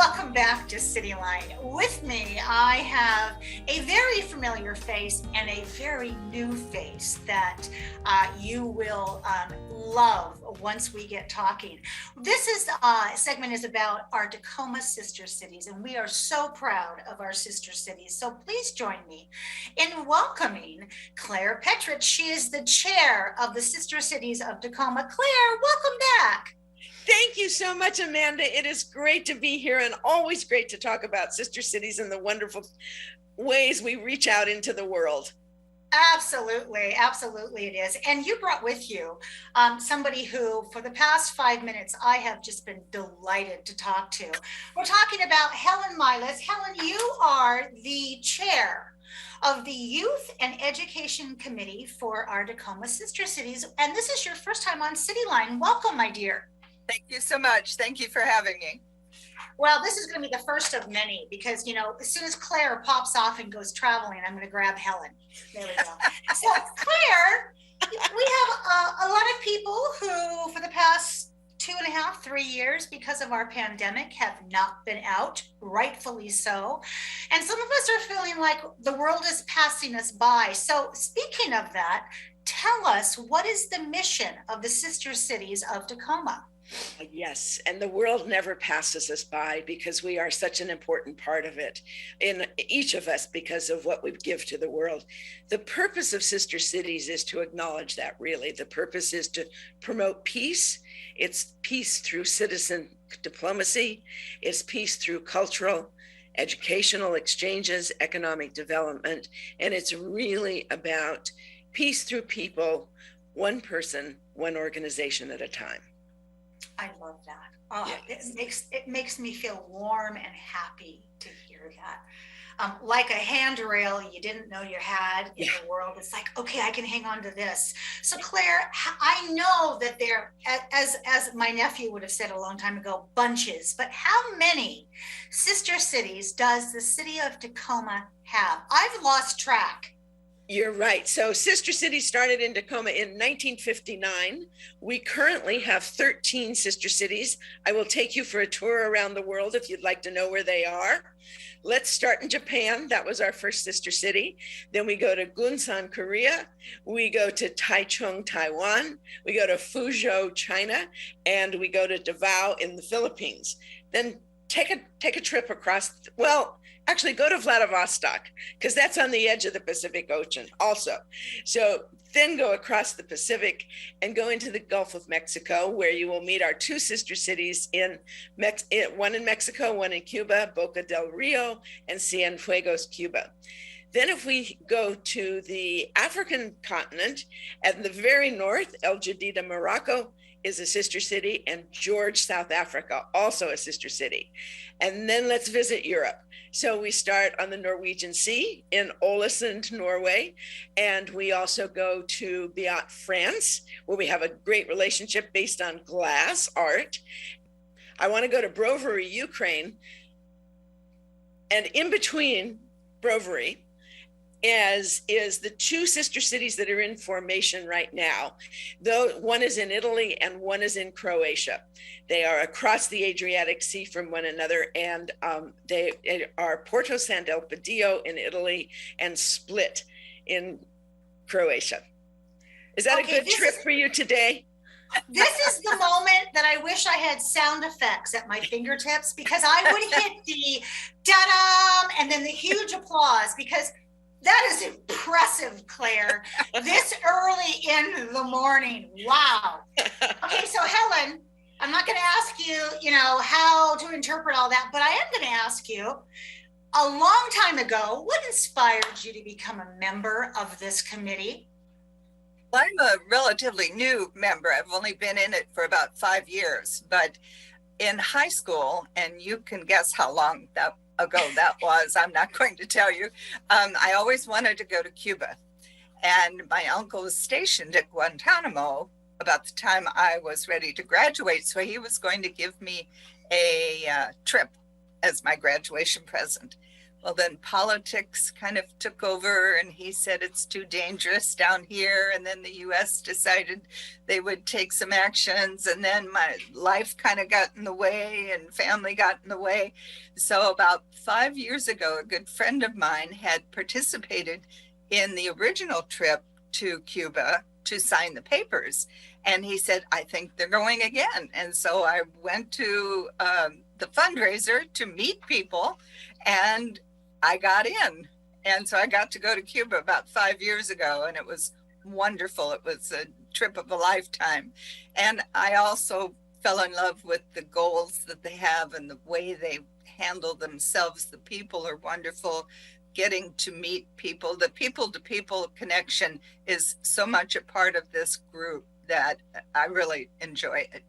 Welcome back to Cityline. With me, I have a very familiar face and a very new face that you will love once we get talking. This segment is about our Tacoma sister cities, and we are so proud of our sister cities. So please join me in welcoming Claire Petrich. She is the chair of the Sister Cities of Tacoma. Claire, welcome back. Thank you so much, Amanda. It is great to be here and always great to talk about sister cities and the wonderful ways we reach out into the world. Absolutely, absolutely it is. And you brought with you somebody who, for the past 5 minutes, I have just been delighted to talk to. We're talking about Helen Milas. Helen, you are the chair of the Youth and Education Committee for our Tacoma Sister Cities. And this is your first time on Cityline. Welcome, my dear. Thank you so much. Thank you for having me. Well, this is going to be the first of many because, you know, as soon as Claire pops off and goes traveling, I'm going to grab Helen. There we go. So, Claire, we have a lot of people who, for the past 2.5, 3 years, because of our pandemic, have not been out, rightfully so. And some of us are feeling like the world is passing us by. So, speaking of that, tell us, what is the mission of the Sister Cities of Tacoma? Yes, and the world never passes us by because we are such an important part of it, in each of us, because of what we give to the world. The purpose of Sister Cities is to acknowledge that, really. The purpose is to promote peace. It's peace through citizen diplomacy. It's peace through cultural, educational exchanges, economic development. And it's really about peace through people, one person, one organization at a time. I love that. Oh, yes. It makes me feel warm and happy to hear that. Like a handrail you didn't know you had in the world. It's like, okay, I can hang on to this. So Claire, I know that there, as my nephew would have said a long time ago, bunches, but how many sister cities does the city of Tacoma have? I've lost track. You're right. So Sister Cities started in Tacoma in 1959. We currently have 13 sister cities. I will take you for a tour around the world if you'd like to know where they are. Let's start in Japan. That was our first sister city. Then we go to Gunsan, Korea. We go to Taichung, Taiwan. We go to Fuzhou, China. And we go to Davao in the Philippines. Then take a trip across, actually go to Vladivostok, because that's on the edge of the Pacific Ocean also. So then go across the Pacific and go into the Gulf of Mexico, where you will meet our two sister cities, one in Mexico, one in Cuba, Boca del Rio and Cienfuegos, Cuba. Then if we go to the African continent, at the very north, El Jadida, Morocco, is a sister city, and George, South Africa, also a sister city. And then let's visit Europe. So we start on the Norwegian Sea in Ålesund, Norway, and we also go to Biot, France, where we have a great relationship based on glass art. I want to go to Brovary, Ukraine, and in between Brovary is the two sister cities that are in formation right now. Though one is in Italy and one is in Croatia. They are across the Adriatic Sea from one another, and they are Porto San Elpidio in Italy and Split in Croatia. Is that a good trip for you today? This is the moment that I wish I had sound effects at my fingertips, because I would hit the da-dum and then the huge applause, because that is impressive, Claire. This early in the morning. Wow. Okay, so Helen, I'm not going to ask you, how to interpret all that, but I am going to ask you, a long time ago, what inspired you to become a member of this committee? Well, I'm a relatively new member. I've only been in it for about 5 years, but in high school, and you can guess how long ago that was, I'm not going to tell you. I always wanted to go to Cuba, and my uncle was stationed at Guantanamo about the time I was ready to graduate, so he was going to give me a trip as my graduation present. Well, then politics kind of took over, and he said it's too dangerous down here. And then the US decided they would take some actions. And then my life kind of got in the way and family got in the way. So about 5 years ago, a good friend of mine had participated in the original trip to Cuba to sign the papers. And he said, I think they're going again. And so I went to the fundraiser to meet people, and I got in. And so I got to go to Cuba about 5 years ago, and it was wonderful. It was a trip of a lifetime. And I also fell in love with the goals that they have and the way they handle themselves. The people are wonderful. Getting to meet people, the people to people connection is so much a part of this group that I really enjoy it.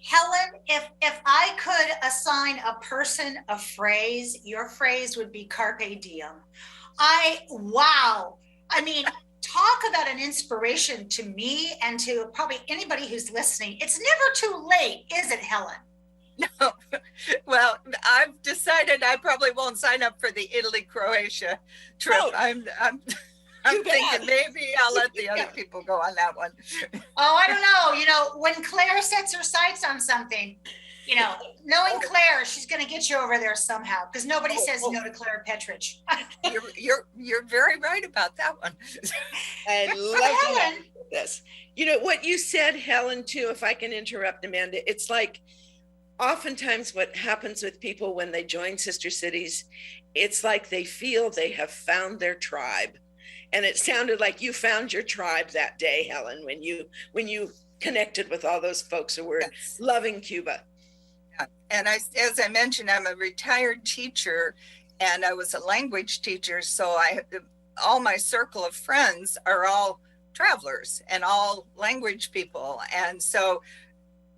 Helen, if I could assign a person a phrase, your phrase would be carpe diem. Wow. I mean, talk about an inspiration to me and to probably anybody who's listening. It's never too late, is it, Helen? No. Well, I've decided I probably won't sign up for the Italy-Croatia trip. Oh. I'm thinking maybe I'll let the other people go on that one. Oh, I don't know. You know, when Claire sets her sights on something, you know, knowing Claire, she's going to get you over there somehow, because nobody says no to Claire Petrich. You're very right about that one. I love this. You know, what you said, Helen, too, if I can interrupt, Amanda, it's like oftentimes what happens with people when they join Sister Cities, it's like they feel they have found their tribe. And it sounded like you found your tribe that day, Helen, when you connected with all those folks who were loving Cuba. Yeah. And as I mentioned, I'm a retired teacher, and I was a language teacher. So all my circle of friends are all travelers and all language people. And so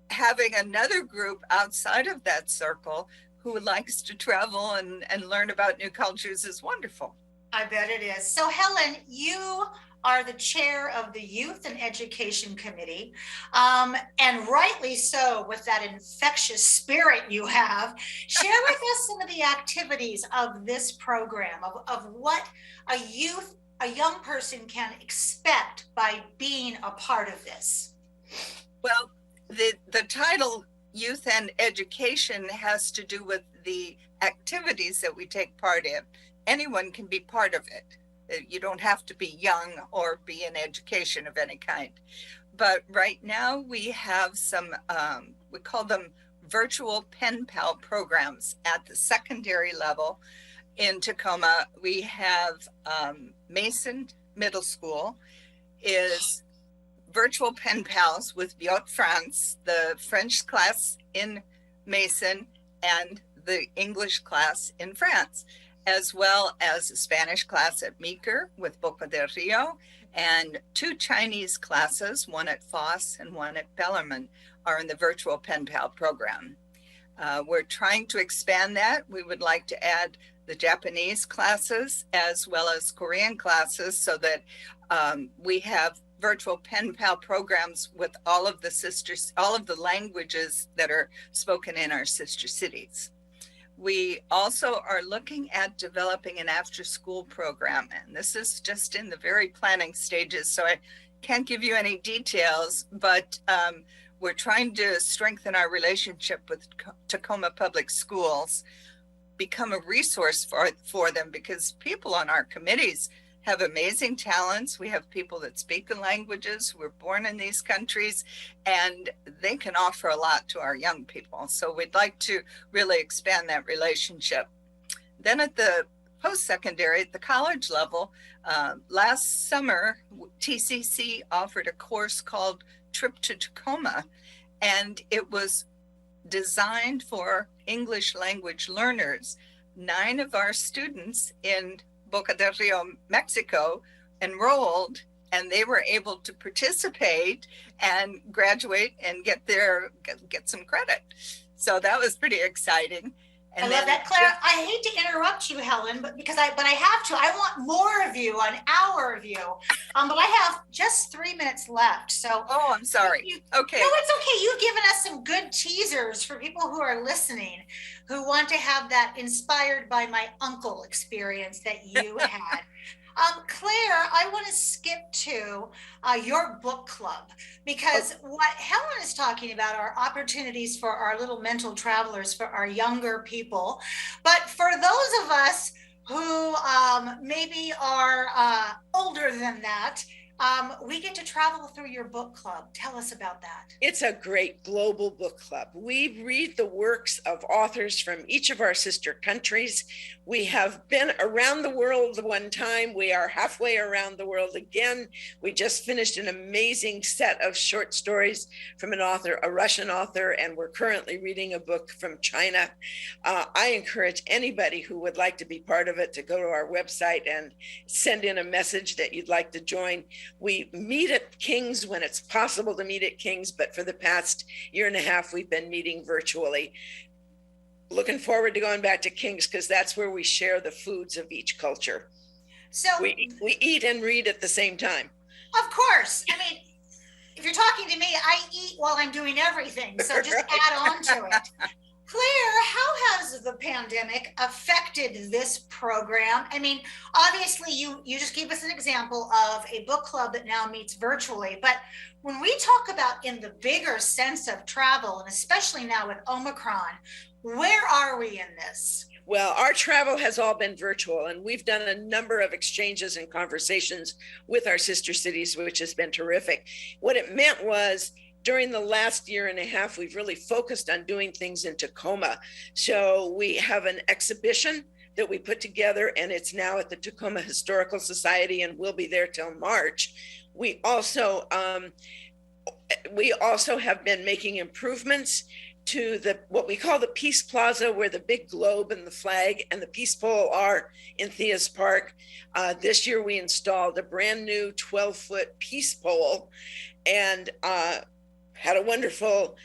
having another group outside of that circle who likes to travel and learn about new cultures is wonderful. I bet it is. So Helen, you are the chair of the Youth and Education Committee, and rightly so, with that infectious spirit you have. Share with us some of the activities of this program, of what a young person can expect by being a part of this. Well, the title Youth and Education has to do with the activities that we take part in. Anyone can be part of it. You don't have to be young or be in education of any kind. But right now we have some, we call them virtual pen pal programs at the secondary level. In Tacoma, we have Mason Middle School is virtual pen pals with Biot France, the French class in Mason and the English class in France, as well as a Spanish class at Meeker with Boca del Rio, and 2 Chinese classes, one at Foss and one at Bellarmine, are in the virtual pen pal program. We're trying to expand that. We would like to add the Japanese classes as well as Korean classes so that we have virtual pen pal programs with all of the languages that are spoken in our sister cities. We also are looking at developing an after-school program, and this is just in the very planning stages, so I can't give you any details, but we're trying to strengthen our relationship with Tacoma Public Schools, become a resource for them, because people on our committees have amazing talents. We have people that speak the languages who were born in these countries, and they can offer a lot to our young people. So we'd like to really expand that relationship. Then at the post-secondary, at the college level, last summer, TCC offered a course called Trip to Tacoma, and it was designed for English language learners. 9 of our students in Boca del Rio, Mexico, enrolled, and they were able to participate and graduate and get some credit. So that was pretty exciting. I love that, Claire. I hate to interrupt you, Helen, but I have to. I want more of you, an hour of you. But I have just 3 minutes left. So oh, I'm sorry. Okay. No, it's okay. You've given us some good teasers for people who are listening, who want to have that inspired by my uncle experience that you had. Claire, I want to skip to your book club, because what Helen is talking about are opportunities for our little mental travelers, for our younger people. But for those of us who maybe are older than that, we get to travel through your book club. Tell us about that. It's a great global book club. We read the works of authors from each of our sister countries. We have been around the world one time. We are halfway around the world again. We just finished an amazing set of short stories from an author, a Russian author, and we're currently reading a book from China. I encourage anybody who would like to be part of it to go to our website and send in a message that you'd like to join. We meet at King's when it's possible to meet at King's, but for the past year and a half, we've been meeting virtually. Looking forward to going back to King's, because that's where we share the foods of each culture. So we eat and read at the same time. Of course. I mean, if you're talking to me, I eat while I'm doing everything. So just add on to it. Claire, how has the pandemic affected this program? I mean, obviously you just gave us an example of a book club that now meets virtually, but when we talk about in the bigger sense of travel, and especially now with Omicron, where are we in this? Well, our travel has all been virtual, and we've done a number of exchanges and conversations with our sister cities, which has been terrific. What it meant was, during the last year and a half, we've really focused on doing things in Tacoma. So we have an exhibition that we put together, and it's now at the Tacoma Historical Society, and we'll be there till March. We also have been making improvements to what we call the Peace Plaza, where the big globe and the flag and the Peace Pole are in Thea's Park. This year we installed a brand new 12-foot Peace Pole, and had a wonderful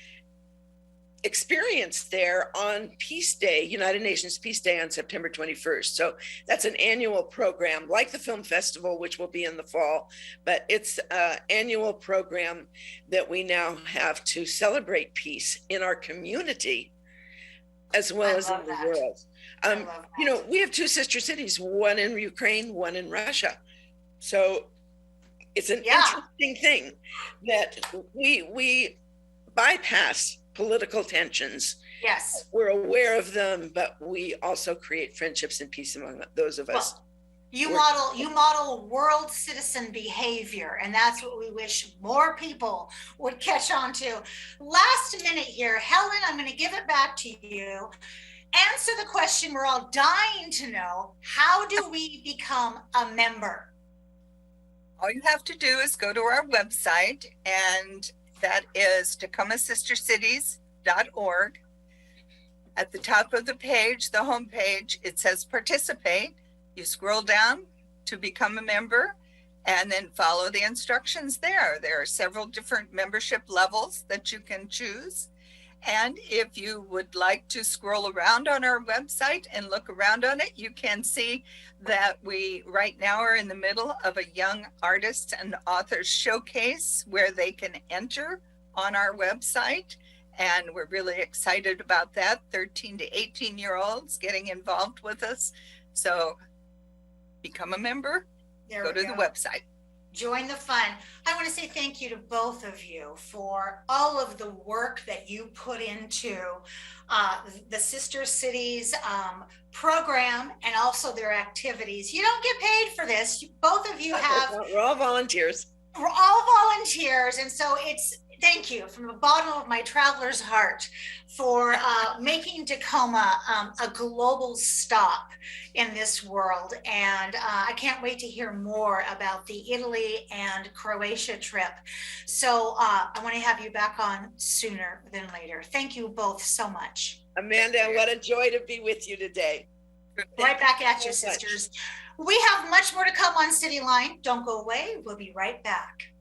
experience there on Peace Day, United Nations Peace Day on September 21st. So that's an annual program, like the film festival, which will be in the fall, but it's an annual program that we now have to celebrate peace in our community as well as in the world. We have two sister cities, one in Ukraine, one in Russia. So it's an interesting thing that we bypass political tensions. Yes. We're aware of them, but we also create friendships and peace among those of us. You model world citizen behavior, and that's what we wish more people would catch on to. Last minute here, Helen, I'm going to give it back to you. Answer the question we're all dying to know. How do we become a member? All you have to do is go to our website, and that is tacomasistercities.org. At the top of the page, the home page, it says participate. You scroll down to become a member, and then follow the instructions there. There are several different membership levels that you can choose. And if you would like to scroll around on our website and look around on it, you can see that we right now are in the middle of a young artists and authors showcase where they can enter on our website. And we're really excited about that. 13 to 18-year-olds getting involved with us. So become a member, go to the website. Join the fun. I want to say thank you to both of you for all of the work that you put into the Sister Cities program and also their activities. You don't get paid for this. Both of you have. We're all volunteers. We're all volunteers. And so thank you from the bottom of my traveler's heart for making Tacoma a global stop in this world. And I can't wait to hear more about the Italy and Croatia trip. So I want to have you back on sooner than later. Thank you both so much. Amanda, what a joy to be with you today. Right back at you, sisters. We have much more to come on Cityline. Don't go away. We'll be right back.